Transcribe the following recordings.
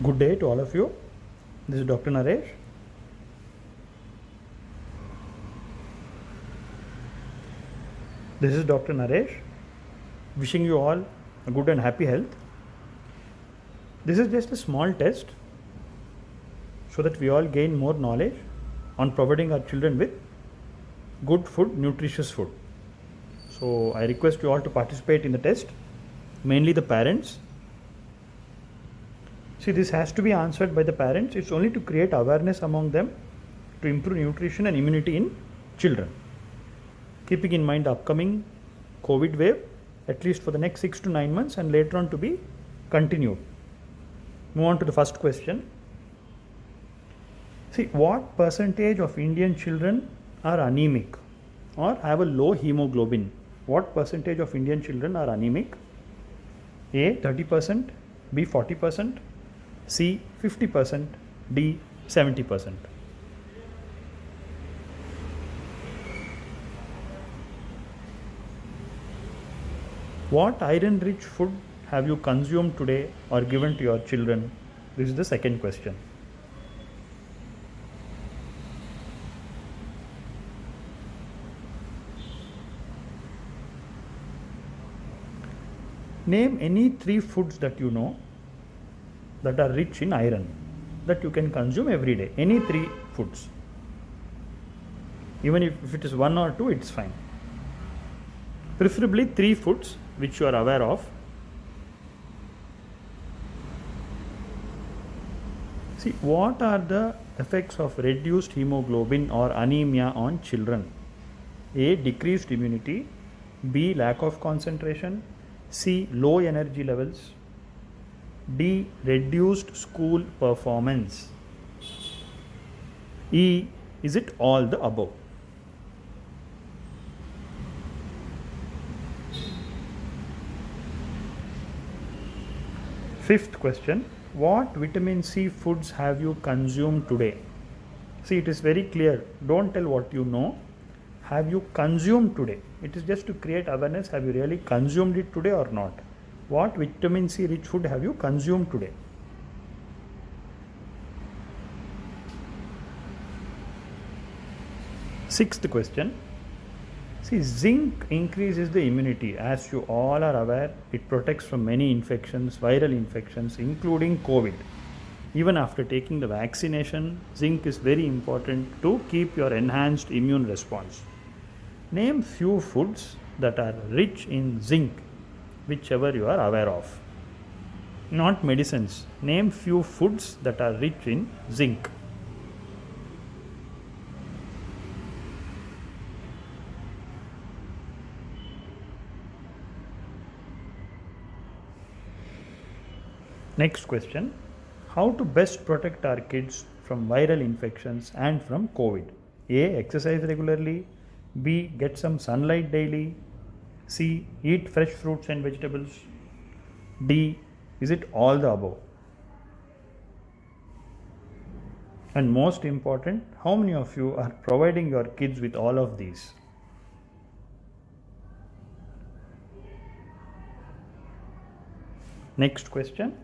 Good day to all of you. This is Dr. Naresh. This is Dr. Naresh, wishing you all a good and happy health. This is just a small test so that we all gain more knowledge on providing our children with good food, nutritious food. So I request you all to participate in the test, mainly the parents. See, this has to be answered by the parents. It's only to create awareness among them to improve nutrition and immunity in children. Keeping in mind the upcoming COVID wave, at least for the next 6 to 9 months, and later on to be continued. Move on to the first question. See, what percentage of Indian children are anemic or have a low hemoglobin? What percentage of Indian children are anemic? A 30%, B 40%, C 50%, D 70%. What iron-rich food have you consumed today or given to your children? This is the second question. Name any 3 foods that you know that are rich in iron that you can consume every day. Any 3 foods. Even if it is 1 or 2, it's fine. Preferably 3 foods which you are aware of. See, what are the effects of reduced hemoglobin or anemia on children? A. Decreased immunity. B. Lack of concentration. C. Low energy levels. D. Reduced school performance. E. Is it all the above? Fifth question. What vitamin C foods have you consumed today? See, it is very clear. Don't tell what you know. Have you consumed today? It is just to create awareness. Have you really consumed it today or not? What vitamin C rich food have you consumed today? Sixth question. See, zinc increases the immunity. As you all are aware, it protects from many infections, viral infections, including COVID. Even after taking the vaccination, zinc is very important to keep your enhanced immune response. Name few foods that are rich in zinc, whichever you are aware of. Not medicines. Name few foods that are rich in zinc. Next question. How to best protect our kids from viral infections and from COVID? A. Exercise regularly. B. Get some sunlight daily. C. Eat fresh fruits and vegetables. D. Is it all the above? And most important, how many of you are providing your kids with all of these? Next question.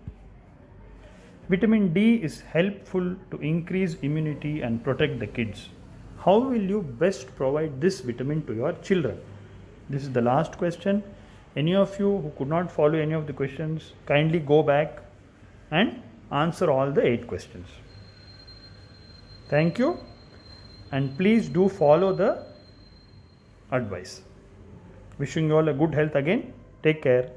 Vitamin D is helpful to increase immunity and protect the kids. How will you best provide this vitamin to your children? This is the last question. Any of you who could not follow any of the questions, kindly go back and answer all the 8 questions. Thank you, and please do follow the advice. Wishing you all a good health again. Take care.